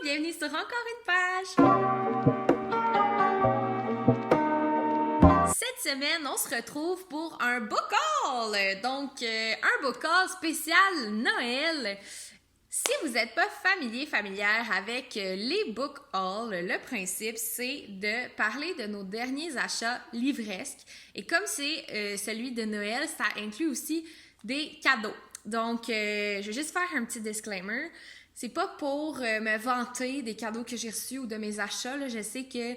bienvenue sur encore une page! Cette semaine, on se retrouve pour un book haul! Donc, un book haul spécial Noël. Si vous n'êtes pas familière avec les book hauls, le principe, c'est de parler de nos derniers achats livresques. Et comme c'est celui de Noël, ça inclut aussi des cadeaux. Donc, je vais juste faire un petit disclaimer. C'est pas pour me vanter des cadeaux que j'ai reçus ou de mes achats. Là. Je sais que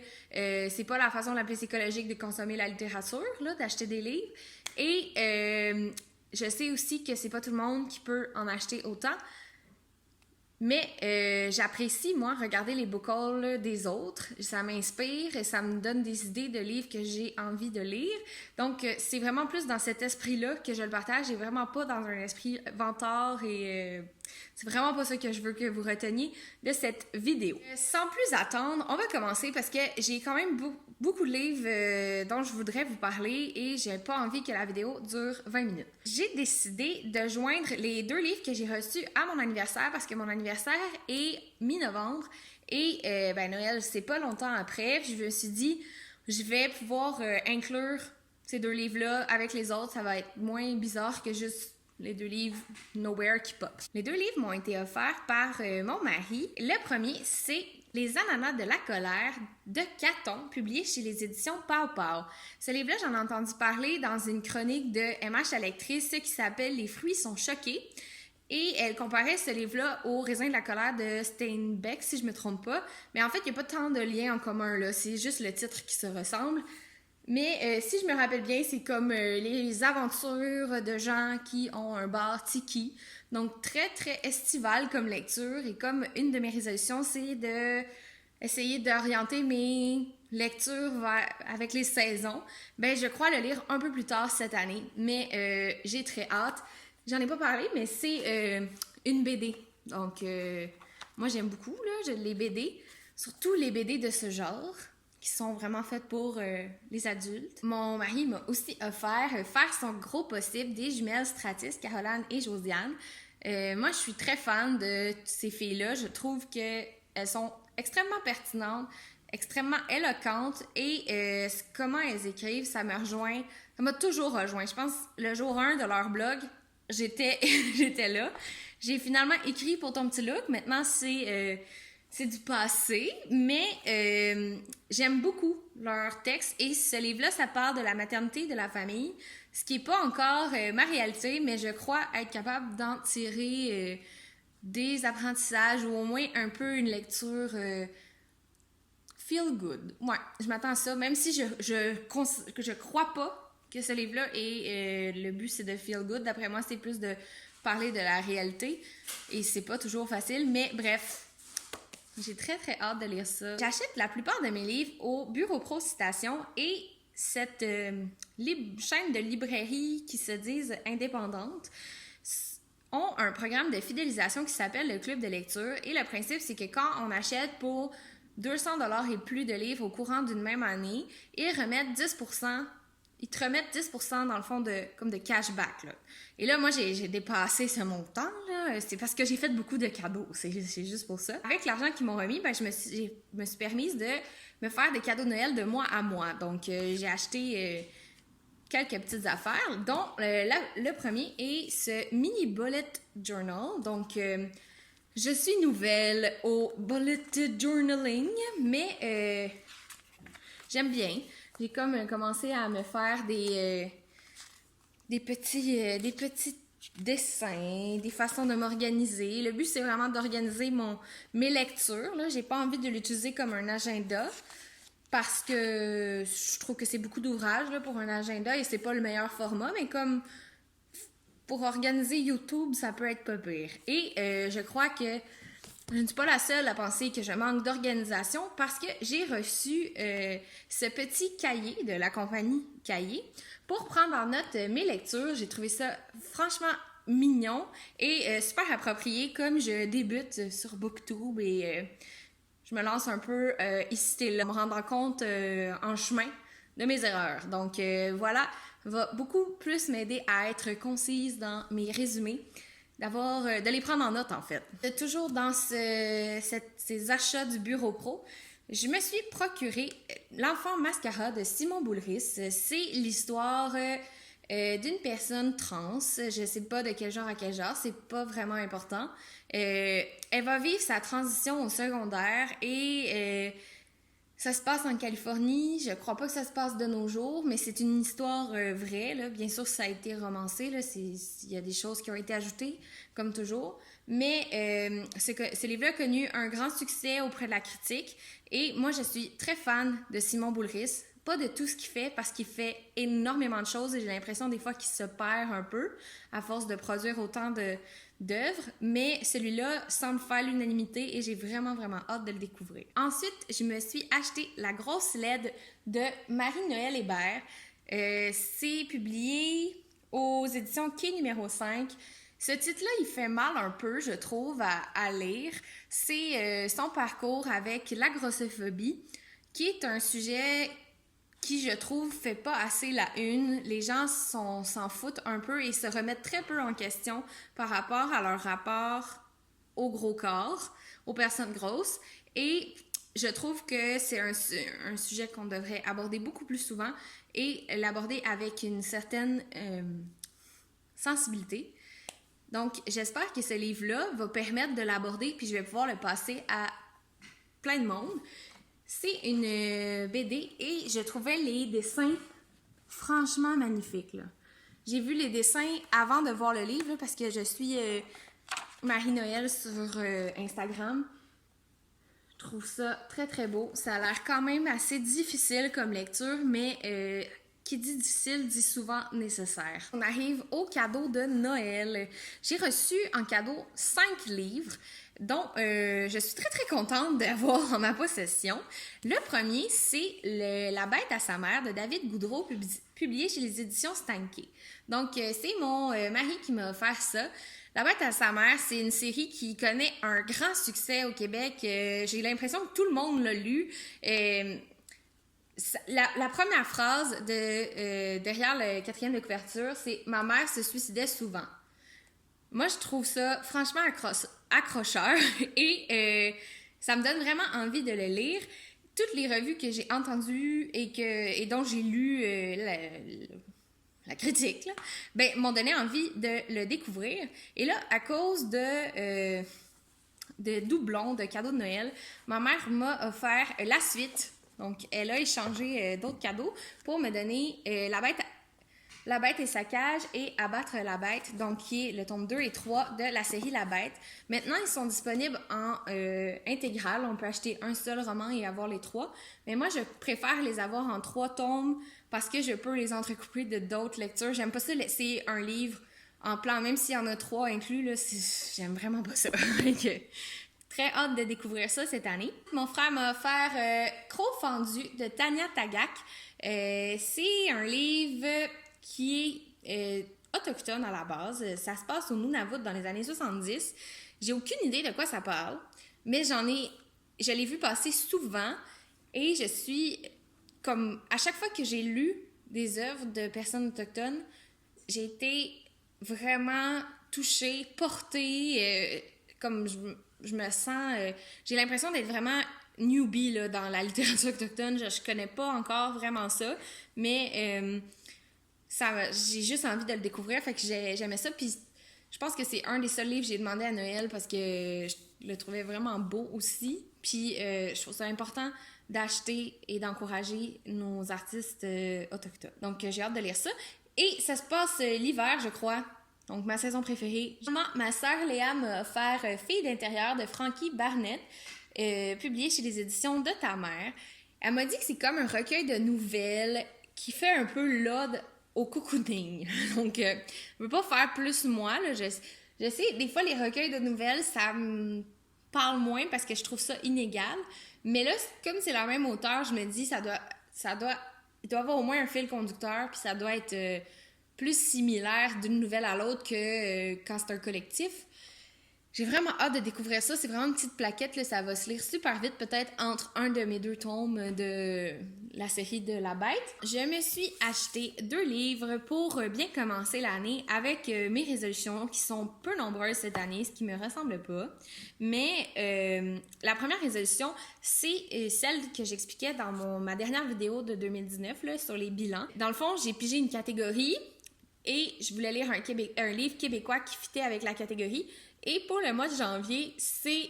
c'est pas la façon la plus écologique de consommer la littérature, là, d'acheter des livres. Et je sais aussi que c'est pas tout le monde qui peut en acheter autant. Mais j'apprécie, moi, regarder les book hauls des autres. Ça m'inspire et ça me donne des idées de livres que j'ai envie de lire. Donc, c'est vraiment plus dans cet esprit-là que je le partage et vraiment pas dans un esprit vantard et c'est vraiment pas ça que je veux que vous reteniez de cette vidéo. Sans plus attendre, on va commencer parce que j'ai quand même beaucoup de livres dont je voudrais vous parler et j'ai pas envie que la vidéo dure 20 minutes. J'ai décidé de joindre les deux livres que j'ai reçus à mon anniversaire parce que mon anniversaire est mi-novembre et Noël, c'est pas longtemps après. Je me suis dit, je vais pouvoir inclure ces deux livres-là avec les autres. Ça va être moins bizarre que juste les deux livres Nowhere qui pop. Les deux livres m'ont été offerts par mon mari. Le premier, c'est Les ananas de la colère de Caton, publié chez les éditions Pow Pow. Ce livre-là, j'en ai entendu parler dans une chronique de MH la lectrice qui s'appelle Les fruits sont choqués. Et elle comparait ce livre-là au Raisin de la colère de Steinbeck, si je me trompe pas. Mais en fait, il n'y a pas tant de liens en commun, là. C'est juste le titre qui se ressemble. Mais si je me rappelle bien, c'est comme les aventures de gens qui ont un bar tiki. Donc, très, très estival comme lecture. Et comme une de mes résolutions, c'est de essayer d'orienter mes lectures avec les saisons, ben je crois le lire un peu plus tard cette année. Mais j'ai très hâte. J'en ai pas parlé, mais c'est une BD. Donc, moi, j'aime beaucoup les BD. Surtout les BD de ce genre, qui sont vraiment faites pour les adultes. Mon mari m'a aussi offert faire son gros possible des jumelles Stratis, Caroline et Josiane. Moi, je suis très fan de ces filles-là. Je trouve qu'elles sont extrêmement pertinentes, extrêmement éloquentes et comment elles écrivent, ça me rejoint. Ça m'a toujours rejoint. Je pense le jour 1 de leur blog, j'étais là. J'ai finalement écrit pour ton petit look. Maintenant, c'est du passé, mais j'aime beaucoup leurs textes et ce livre-là, ça parle de la maternité, de la famille, ce qui n'est pas encore ma réalité, mais je crois être capable d'en tirer des apprentissages ou au moins un peu une lecture feel good. Ouais, je m'attends à ça, même si je crois pas que ce livre-là est le but c'est de feel good. D'après moi, c'est plus de parler de la réalité et c'est pas toujours facile, mais bref. J'ai très, très hâte de lire ça. J'achète la plupart de mes livres au Bureau Pro Citation et cette chaîne de librairies qui se disent indépendantes ont un programme de fidélisation qui s'appelle le Club de lecture. Et le principe, c'est que quand on achète pour 200$ et plus de livres au courant d'une même année, ils remettent 10%. Ils te remettent 10% dans le fond comme de cashback. Là. Et là, moi, j'ai dépassé ce montant. Là. C'est parce que j'ai fait beaucoup de cadeaux. C'est juste pour ça. Avec l'argent qu'ils m'ont remis, je me suis permise de me faire des cadeaux de Noël de mois à mois. Donc, j'ai acheté quelques petites affaires, dont le premier est ce mini bullet journal. Donc, je suis nouvelle au bullet journaling, mais j'aime bien. J'ai comme commencé à me faire des petits dessins, des façons de m'organiser. Le but, c'est vraiment d'organiser mes lectures. Là. J'ai pas envie de l'utiliser comme un agenda parce que je trouve que c'est beaucoup d'ouvrage pour un agenda et c'est pas le meilleur format, mais comme pour organiser YouTube, ça peut être pas pire. Et je crois que je ne suis pas la seule à penser que je manque d'organisation parce que j'ai reçu ce petit cahier de la compagnie Cahier pour prendre en note mes lectures. J'ai trouvé ça franchement mignon et super approprié comme je débute sur BookTube et je me lance un peu ici et là, me rendre compte en chemin de mes erreurs. Donc voilà, va beaucoup plus m'aider à être concise dans mes résumés. de les prendre en note, en fait. Toujours dans ces achats du Bureau Pro, je me suis procuré L'Enfant Mascara de Simon Boulris. C'est l'histoire d'une personne trans. Je sais pas de quel genre à quel genre, c'est pas vraiment important. Elle va vivre sa transition au secondaire et ça se passe en Californie. Je crois pas que ça se passe de nos jours, mais c'est une histoire vraie, là. Bien sûr, ça a été romancé, là. Il y a des choses qui ont été ajoutées, comme toujours. Mais ce livre a connu un grand succès auprès de la critique. Et moi, je suis très fan de Simon Boulris. Pas de tout ce qu'il fait, parce qu'il fait énormément de choses et j'ai l'impression des fois qu'il se perd un peu à force de produire autant d'œuvres, mais celui-là semble faire l'unanimité et j'ai vraiment, vraiment hâte de le découvrir. Ensuite, je me suis acheté La Grosse LED de Marie-Noël Hébert. C'est publié aux éditions Quai numéro 5. Ce titre-là, il fait mal un peu, je trouve, à lire. C'est son parcours avec la grossophobie, qui est un sujet qui, je trouve, fait pas assez la une. Les gens s'en foutent un peu et se remettent très peu en question par rapport à leur rapport au gros corps, aux personnes grosses. Et je trouve que c'est un sujet qu'on devrait aborder beaucoup plus souvent et l'aborder avec une certaine sensibilité. Donc, j'espère que ce livre-là va permettre de l'aborder puis je vais pouvoir le passer à plein de monde. C'est une BD et je trouvais les dessins franchement magnifiques, là. J'ai vu les dessins avant de voir le livre là, parce que je suis Marie-Noël sur Instagram. Je trouve ça très très beau. Ça a l'air quand même assez difficile comme lecture, mais qui dit difficile dit souvent nécessaire. On arrive au cadeau de Noël. J'ai reçu en cadeau 5 livres dont je suis très très contente d'avoir en ma possession. Le premier, c'est La Bête à sa mère de David Goudreau, publié chez les éditions Stanké. Donc, c'est mon mari qui m'a offert ça. La Bête à sa mère, c'est une série qui connaît un grand succès au Québec. J'ai l'impression que tout le monde l'a lu. La première phrase derrière le quatrième de couverture, c'est « Ma mère se suicidait souvent ». Moi, je trouve ça franchement accrocheur et ça me donne vraiment envie de le lire. Toutes les revues que j'ai entendues et dont j'ai lu la critique, là, m'ont donné envie de le découvrir. Et là, à cause de doublons, de cadeaux de Noël, ma mère m'a offert la suite. Donc, elle a échangé d'autres cadeaux pour me donner La Bête et sa cage et Abattre la Bête, donc qui est le tome 2 et 3 de la série La Bête. Maintenant, ils sont disponibles en intégrale. On peut acheter un seul roman et avoir les 3. Mais moi, je préfère les avoir en 3 tomes parce que je peux les entrecouper de d'autres lectures. J'aime pas ça laisser un livre en plan, même s'il y en a 3 inclus, là, j'aime vraiment pas ça. Très hâte de découvrir ça cette année. Mon frère m'a offert Croc fendu de Tania Tagaq. C'est un livre qui est autochtone à la base. Ça se passe au Nunavut dans les années 70. J'ai aucune idée de quoi ça parle, mais je l'ai vu passer souvent et je suis comme à chaque fois que j'ai lu des œuvres de personnes autochtones, j'ai été vraiment touchée, portée, comme je me sens... j'ai l'impression d'être vraiment newbie là, dans la littérature autochtone. Je connais pas encore vraiment ça, mais j'ai juste envie de le découvrir, fait que j'aimais ça. Puis je pense que c'est un des seuls livres que j'ai demandé à Noël parce que je le trouvais vraiment beau aussi. Puis je trouve ça important d'acheter et d'encourager nos artistes autochtones. Donc j'ai hâte de lire ça. Et ça se passe l'hiver, je crois. Donc, ma saison préférée. Ma sœur Léa m'a offert Fille d'intérieur de Frankie Barnett, publié chez les éditions de ta mère. Elle m'a dit que c'est comme un recueil de nouvelles qui fait un peu l'ode au cocooning. Donc, je veux pas faire plus moi. Là. Je sais, des fois, les recueils de nouvelles, ça me parle moins parce que je trouve ça inégal. Mais là, comme c'est la même auteure, je me dis, il doit avoir au moins un fil conducteur, puis ça doit être... plus similaire d'une nouvelle à l'autre que quand c'est un collectif. J'ai vraiment hâte de découvrir ça. C'est vraiment une petite plaquette, là. Ça va se lire super vite, peut-être entre un de mes 2 tomes de la série de La Bête. Je me suis acheté 2 livres pour bien commencer l'année avec mes résolutions qui sont peu nombreuses cette année, ce qui me ressemble pas. Mais la première résolution, c'est celle que j'expliquais dans ma dernière vidéo de 2019 là, sur les bilans. Dans le fond, j'ai pigé une catégorie et je voulais lire un livre québécois qui fitait avec la catégorie. Et pour le mois de janvier, c'est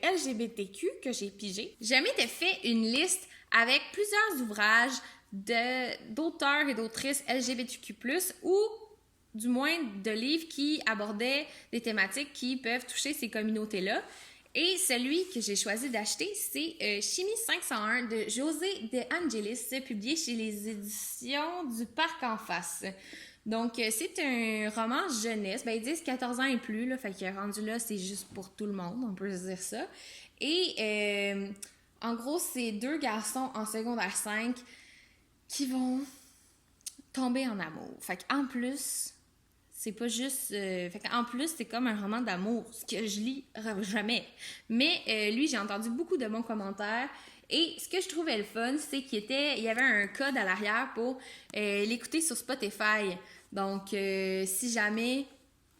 LGBTQ que j'ai pigé. J'ai m'étais fait une liste avec plusieurs ouvrages d'auteurs et d'autrices LGBTQ+, ou du moins de livres qui abordaient des thématiques qui peuvent toucher ces communautés-là. Et celui que j'ai choisi d'acheter, c'est Chimie 501 de José De Angelis, publié chez les éditions du Parc en Face. Donc, c'est un roman jeunesse. Ben, ils disent 14 ans et plus, là, fait que rendu là, c'est juste pour tout le monde, on peut se dire ça. Et en gros, c'est 2 garçons en secondaire 5 qui vont tomber en amour. Fait qu'en plus, c'est pas juste... fait qu'en plus, c'est comme un roman d'amour, ce que je lis jamais. Mais lui, j'ai entendu beaucoup de bons commentaires. Et ce que je trouvais le fun, c'est qu'il y avait un code à l'arrière pour l'écouter sur Spotify. Donc, si jamais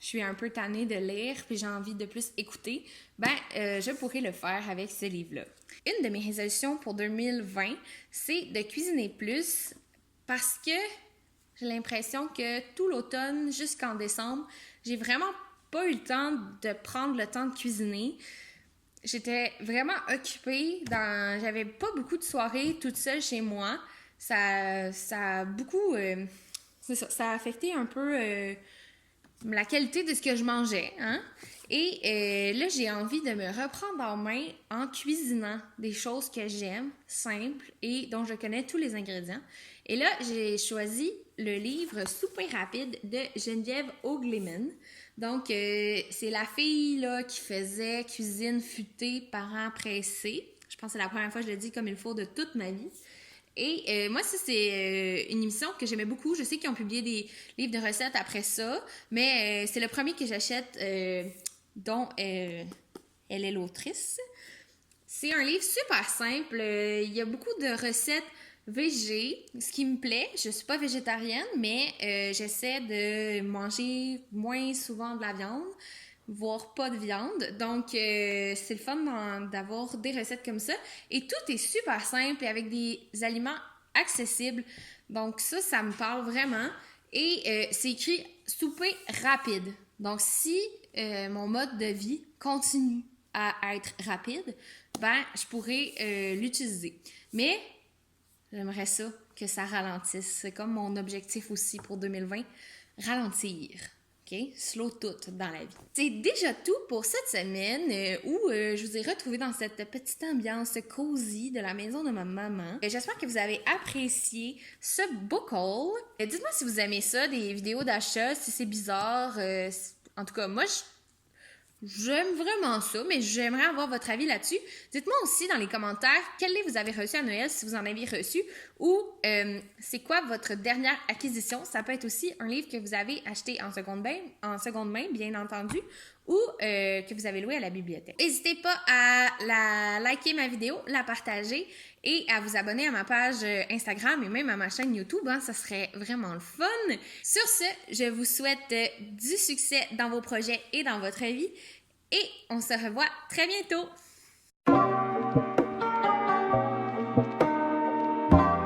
je suis un peu tannée de lire puis j'ai envie de plus écouter, je pourrais le faire avec ce livre-là. Une de mes résolutions pour 2020, c'est de cuisiner plus parce que j'ai l'impression que tout l'automne jusqu'en décembre, j'ai vraiment pas eu le temps de prendre le temps de cuisiner. J'étais vraiment occupée, j'avais pas beaucoup de soirées toute seule chez moi. Ça a beaucoup... ça a affecté un peu la qualité de ce que je mangeais. Hein? Et là, j'ai envie de me reprendre en main en cuisinant des choses que j'aime, simples et dont je connais tous les ingrédients. Et là, j'ai choisi le livre Souper rapide de Geneviève Ogleman. Donc, c'est la fille là, qui faisait cuisine futée, parents pressés. Je pense que c'est la première fois que je le dis comme il faut de toute ma vie. Et moi, ça, c'est une émission que j'aimais beaucoup. Je sais qu'ils ont publié des livres de recettes après ça, mais c'est le premier que j'achète dont elle est l'autrice. C'est un livre super simple. Il y a beaucoup de recettes végé, ce qui me plaît. Je suis pas végétarienne, mais j'essaie de manger moins souvent de la viande, voire pas de viande. Donc, c'est le fun d'avoir des recettes comme ça. Et tout est super simple et avec des aliments accessibles. Donc, ça me parle vraiment. Et c'est écrit « souper rapide ». Donc, si mon mode de vie continue à être rapide, je pourrais l'utiliser. Mais j'aimerais ça que ça ralentisse. C'est comme mon objectif aussi pour 2020, ralentir. OK? Slow tout dans la vie. C'est déjà tout pour cette semaine où je vous ai retrouvé dans cette petite ambiance cosy de la maison de ma maman. J'espère que vous avez apprécié ce book haul. Dites-moi si vous aimez ça, des vidéos d'achat, si c'est bizarre. En tout cas, moi, j'aime vraiment ça, mais j'aimerais avoir votre avis là-dessus. Dites-moi aussi dans les commentaires quel livre vous avez reçu à Noël, si vous en avez reçu, ou c'est quoi votre dernière acquisition. Ça peut être aussi un livre que vous avez acheté en seconde main, bien entendu, ou que vous avez loué à la bibliothèque. N'hésitez pas à liker ma vidéo, la partager et à vous abonner à ma page Instagram et même à ma chaîne YouTube. Hein, ça serait vraiment le fun. Sur ce, je vous souhaite du succès dans vos projets et dans votre vie et on se revoit très bientôt.